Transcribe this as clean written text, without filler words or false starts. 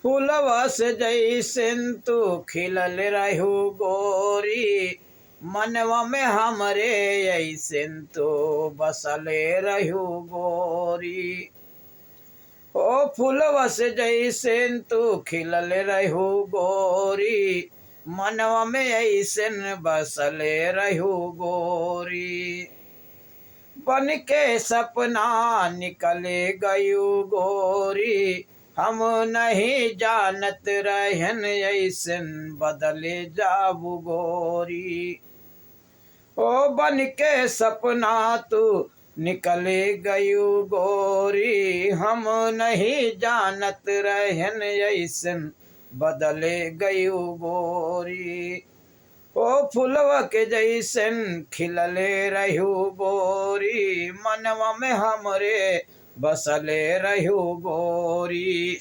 फूलवस जैसन तू खिलल रहू गोरी, मनवा में हमरे ऐसन तू बसले रहू गोरी। ओ फूलवस जैसन तू खिलल रहू गोरी, मनवा में ऐसन बसले रहू गोरी। बन के सपना निकले गयू गोरी, हम नहीं जानत रहन ऐसन बदले जाबू गोरी। ओ बन के सपना तू निकले गयू गोरी, हम नहीं जानत रहन ऐसन बदले गयू गोरी। ओ फुलवा के जैसन खिलले रहू गोरी, मनवा में हमरे बसले रहू गोरी।